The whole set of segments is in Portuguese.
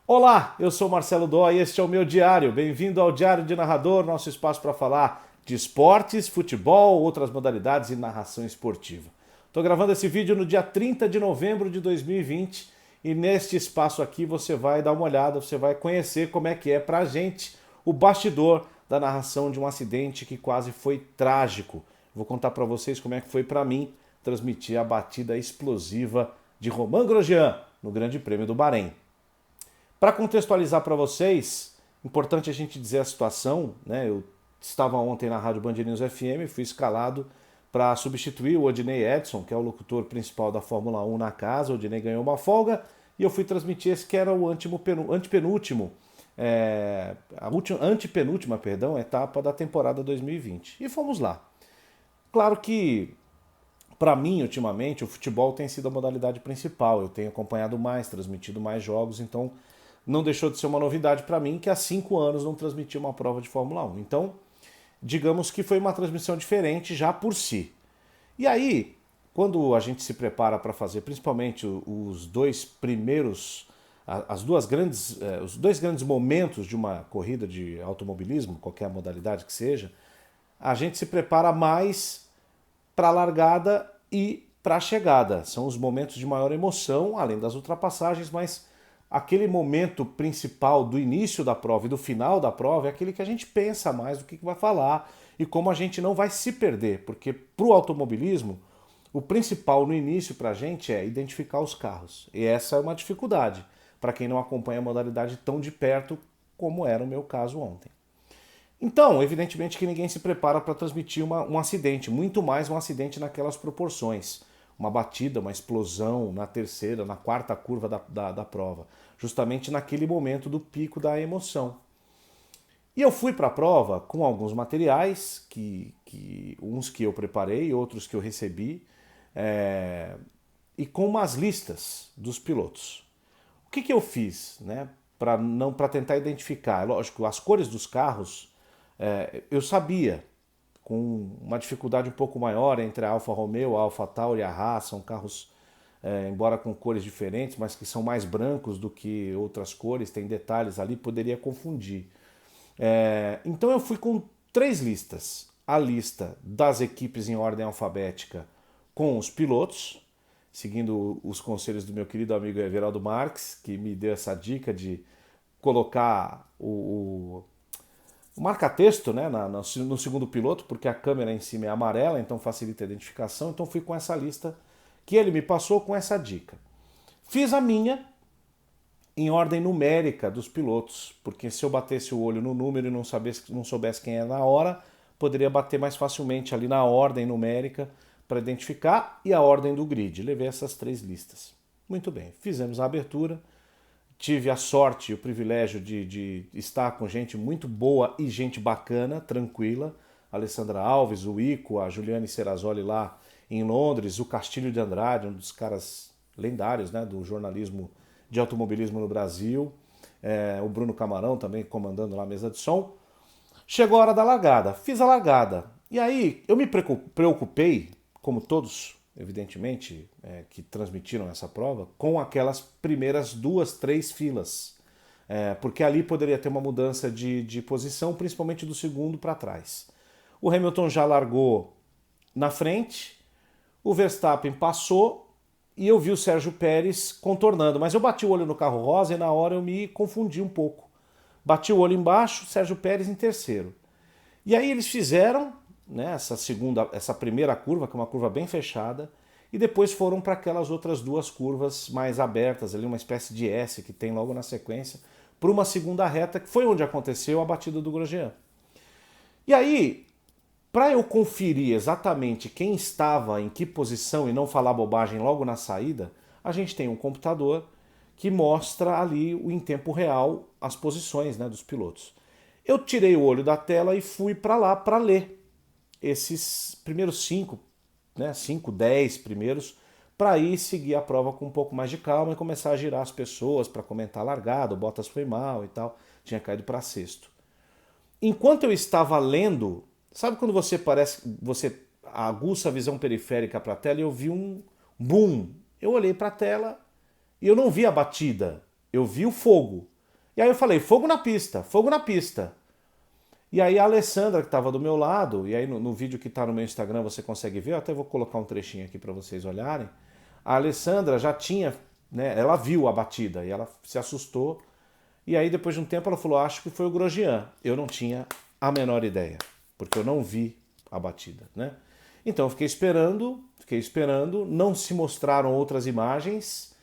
Olá, eu sou Marcelo Dó e este é o meu diário. Bem-vindo ao Diário de Narrador, nosso espaço para falar de esportes, futebol, outras modalidades e narração esportiva. Estou gravando esse vídeo no dia 30 de novembro de 2020 e neste espaço aqui você vai dar uma olhada, você vai conhecer como é que é para a gente o bastidor da narração de um acidente que quase foi trágico. Vou contar para vocês como é que foi para mim transmitir a batida explosiva de Romain Grosjean no Grande Prêmio do Bahrein. Para contextualizar para vocês, importante a gente dizer a situação, né? Eu estava ontem na Rádio Band News FM, fui escalado para substituir o Odinei Edson, que é o locutor principal da Fórmula 1 na casa. O Odinei ganhou uma folga e eu fui transmitir esse que era o antepenúltimo, antepenúltima, etapa da temporada 2020. E fomos lá. Claro que para mim, ultimamente, o futebol tem sido a modalidade principal. Eu tenho acompanhado mais, transmitido mais jogos, então não deixou de ser uma novidade para mim que há 5 anos não transmitia uma prova de Fórmula 1. Então, digamos que foi uma transmissão diferente já por si. E aí, quando a gente se prepara para fazer, principalmente os dois primeiros, os dois grandes momentos de uma corrida de automobilismo, qualquer modalidade que seja, a gente se prepara mais para a largada e para a chegada. São os momentos de maior emoção, além das ultrapassagens, mas aquele momento principal do início da prova e do final da prova é aquele que a gente pensa mais do que vai falar e como a gente não vai se perder, porque para o automobilismo o principal no início para a gente é identificar os carros. E essa é uma dificuldade para quem não acompanha a modalidade tão de perto como era o meu caso ontem. Então, evidentemente que ninguém se prepara para transmitir um acidente, muito mais um acidente naquelas proporções. Uma batida, uma explosão na terceira, na quarta curva da prova. Justamente naquele momento do pico da emoção. E eu fui para a prova com alguns materiais, uns que eu preparei, outros que eu recebi, e com umas listas dos pilotos. O que eu fiz, né, para tentar identificar? Lógico, as cores dos carros eu sabia, com uma dificuldade um pouco maior entre a Alfa Romeo, a Alfa Tauri e a Haas, são carros, embora com cores diferentes, mas que são mais brancos do que outras cores, tem detalhes ali, poderia confundir. Então eu fui com 3 listas. A lista das equipes em ordem alfabética com os pilotos, seguindo os conselhos do meu querido amigo Everaldo Marques, que me deu essa dica de colocar o marca-texto, né, no segundo piloto, porque a câmera em cima é amarela, então facilita a identificação. Então fui com essa lista que ele me passou com essa dica. Fiz a minha em ordem numérica dos pilotos, porque se eu batesse o olho no número e não soubesse quem era na hora, poderia bater mais facilmente ali na ordem numérica para identificar e a ordem do grid. Levei essas 3 listas. Muito bem, fizemos a abertura. Tive a sorte e o privilégio de estar com gente muito boa e gente bacana, tranquila. Alessandra Alves, o Ico, a Juliane Serrazoli lá em Londres, o Castilho de Andrade, um dos caras lendários, né, do jornalismo de automobilismo no Brasil. O Bruno Camarão também comandando lá a mesa de som. Chegou a hora da largada, fiz a largada. E aí eu me preocupei, como todos evidentemente, que transmitiram essa prova, com aquelas primeiras 2, 3 filas. Porque ali poderia ter uma mudança de posição, principalmente do segundo para trás. O Hamilton já largou na frente, o Verstappen passou e eu vi o Sérgio Pérez contornando. Mas eu bati o olho no carro rosa e na hora eu me confundi um pouco. Bati o olho embaixo, Sérgio Pérez em terceiro. E aí eles fizeram, né, essa primeira curva, que é uma curva bem fechada, e depois foram para aquelas outras 2 curvas mais abertas, ali uma espécie de S que tem logo na sequência, para uma segunda reta, que foi onde aconteceu a batida do Grosjean. E aí, para eu conferir exatamente quem estava em que posição e não falar bobagem logo na saída, a gente tem um computador que mostra ali em tempo real as posições, né, dos pilotos. Eu tirei o olho da tela e fui para lá para ler esses primeiros 5, né, 5, 10 primeiros, para aí seguir a prova com um pouco mais de calma e começar a girar as pessoas para comentar a largada, o Bottas foi mal e tal, tinha caído para sexto. Enquanto eu estava lendo, sabe quando você aguça a visão periférica para a tela e eu vi um boom. Eu olhei para a tela e eu não vi a batida, eu vi o fogo. E aí eu falei, fogo na pista, fogo na pista. E aí a Alessandra, que estava do meu lado, e aí no vídeo que está no meu Instagram você consegue ver, eu até vou colocar um trechinho aqui para vocês olharem, a Alessandra já tinha, né, ela viu a batida e ela se assustou, e aí depois de um tempo ela falou, acho que foi o Grosjean. Eu não tinha a menor ideia, porque eu não vi a batida, né? Então eu fiquei esperando, não se mostraram outras imagens,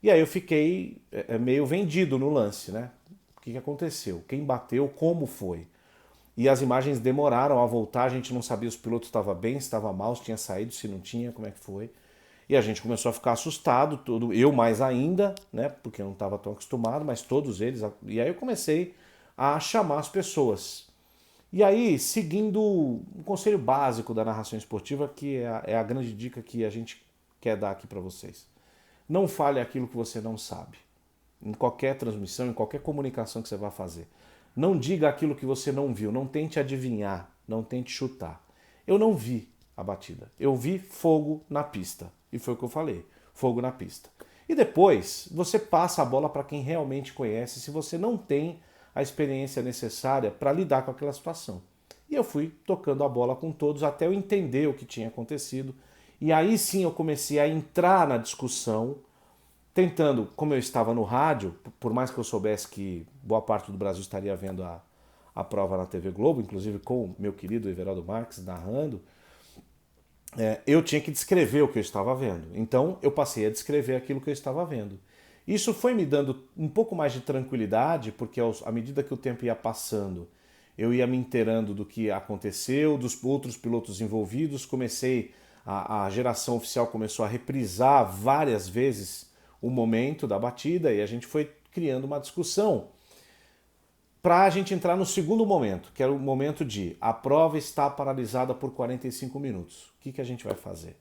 e aí eu fiquei meio vendido no lance, né? O que aconteceu? Quem bateu? Como foi? E as imagens demoraram a voltar, a gente não sabia se o piloto estava bem, se estava mal, se tinha saído, se não tinha, como é que foi. E a gente começou a ficar assustado, eu mais ainda, né? Porque eu não estava tão acostumado, mas todos eles. E aí eu comecei a chamar as pessoas. E aí, seguindo um conselho básico da narração esportiva, que é a grande dica que a gente quer dar aqui para vocês. Não fale aquilo que você não sabe. Em qualquer transmissão, em qualquer comunicação que você vá fazer. Não diga aquilo que você não viu, não tente adivinhar, não tente chutar. Eu não vi a batida, eu vi fogo na pista. E foi o que eu falei, fogo na pista. E depois você passa a bola para quem realmente conhece, se você não tem a experiência necessária para lidar com aquela situação. E eu fui tocando a bola com todos até eu entender o que tinha acontecido. E aí sim eu comecei a entrar na discussão, tentando, como eu estava no rádio, por mais que eu soubesse que boa parte do Brasil estaria vendo a prova na TV Globo, inclusive com o meu querido Everaldo Marques narrando, eu tinha que descrever o que eu estava vendo. Então eu passei a descrever aquilo que eu estava vendo. Isso foi me dando um pouco mais de tranquilidade, porque à medida que o tempo ia passando, eu ia me inteirando do que aconteceu, dos outros pilotos envolvidos, a geração oficial começou a reprisar várias vezes o momento da batida e a gente foi criando uma discussão para a gente entrar no segundo momento, que era o momento de a prova está paralisada por 45 minutos. O que a gente vai fazer?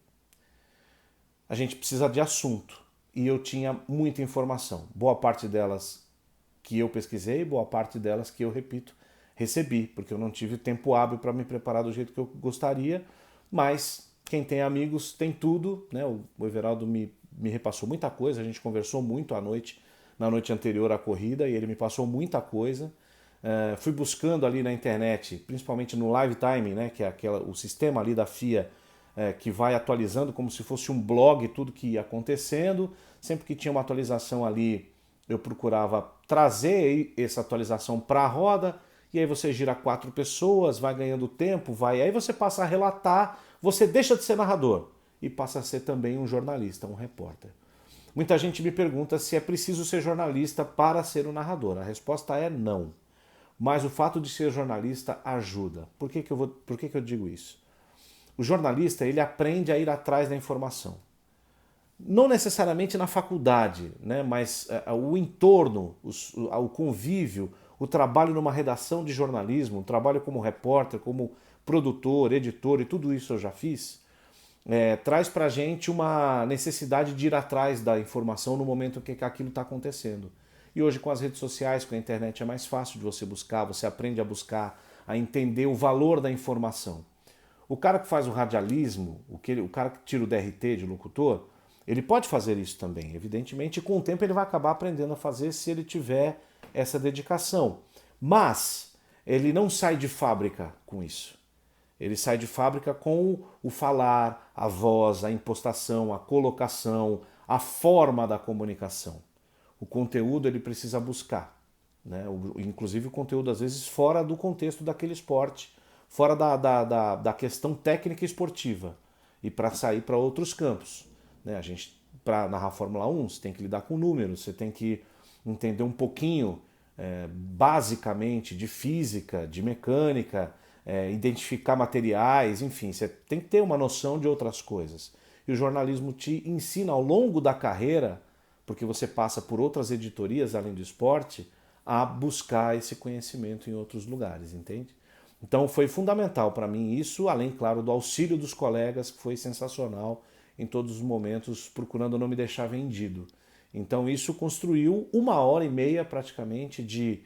A gente precisa de assunto e eu tinha muita informação. Boa parte delas que eu pesquisei, boa parte delas que eu, repito, recebi, porque eu não tive tempo hábil para me preparar do jeito que eu gostaria, mas quem tem amigos tem tudo, né? O Everaldo me repassou muita coisa, a gente conversou muito à noite, na noite anterior à corrida, e ele me passou muita coisa. Fui buscando ali na internet, principalmente no Live Time, né, que é o sistema ali da FIA, que vai atualizando como se fosse um blog tudo que ia acontecendo. Sempre que tinha uma atualização ali, eu procurava trazer essa atualização para a roda, e aí você gira 4 pessoas, vai ganhando tempo, aí você passa a relatar, você deixa de ser narrador e passa a ser também um jornalista, um repórter. Muita gente me pergunta se é preciso ser jornalista para ser um narrador. A resposta é não. Mas o fato de ser jornalista ajuda. Por que eu digo isso? O jornalista ele aprende a ir atrás da informação. Não necessariamente na faculdade, né? Mas o entorno, o convívio, o trabalho numa redação de jornalismo, o trabalho como repórter, como produtor, editor, e tudo isso eu já fiz, traz pra gente uma necessidade de ir atrás da informação no momento em que aquilo está acontecendo. E hoje com as redes sociais, com a internet é mais fácil de você buscar, você aprende a buscar, a entender o valor da informação. O cara que faz o radialismo, o cara que tira o DRT de locutor, ele pode fazer isso também, evidentemente, e com o tempo ele vai acabar aprendendo a fazer se ele tiver essa dedicação. Mas ele não sai de fábrica com isso. Ele sai de fábrica com o falar, a voz, a impostação, a colocação, a forma da comunicação. O conteúdo ele precisa buscar, né? Inclusive o conteúdo às vezes fora do contexto daquele esporte, fora da questão técnica esportiva e para sair para outros campos. Né? A gente, para narrar Fórmula 1, você tem que lidar com números, você tem que entender um pouquinho, basicamente, de física, de mecânica, identificar materiais, enfim, você tem que ter uma noção de outras coisas. E o jornalismo te ensina ao longo da carreira, porque você passa por outras editorias além do esporte, a buscar esse conhecimento em outros lugares, entende? Então foi fundamental para mim isso, além, claro, do auxílio dos colegas, que foi sensacional em todos os momentos, procurando não me deixar vendido. Então isso construiu 1h30 praticamente de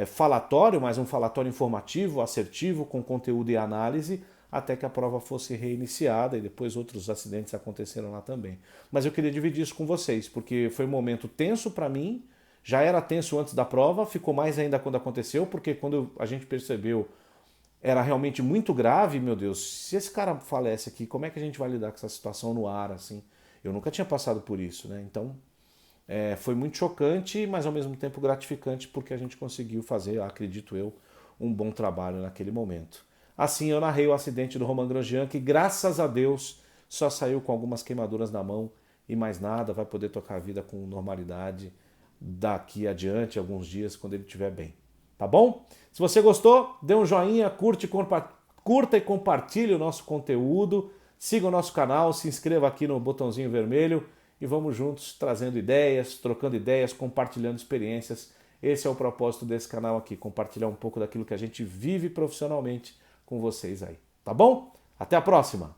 falatório, mas um falatório informativo, assertivo, com conteúdo e análise, até que a prova fosse reiniciada e depois outros acidentes aconteceram lá também. Mas eu queria dividir isso com vocês, porque foi um momento tenso para mim, Já era tenso antes da prova, ficou mais ainda quando aconteceu, porque quando a gente percebeu era realmente muito grave, meu Deus, se esse cara falece aqui, como é que a gente vai lidar com essa situação no ar, assim? Eu nunca tinha passado por isso, né? Então, foi muito chocante, mas ao mesmo tempo gratificante, porque a gente conseguiu fazer, acredito eu, um bom trabalho naquele momento. Assim, eu narrei o acidente do Romain Grosjean, que graças a Deus só saiu com algumas queimaduras na mão e mais nada, vai poder tocar a vida com normalidade daqui adiante, alguns dias, quando ele estiver bem. Tá bom? Se você gostou, dê um joinha, curta e compartilhe o nosso conteúdo, siga o nosso canal, se inscreva aqui no botãozinho vermelho e vamos juntos trazendo ideias, trocando ideias, compartilhando experiências. Esse é o propósito desse canal aqui, compartilhar um pouco daquilo que a gente vive profissionalmente com vocês aí. Tá bom? Até a próxima!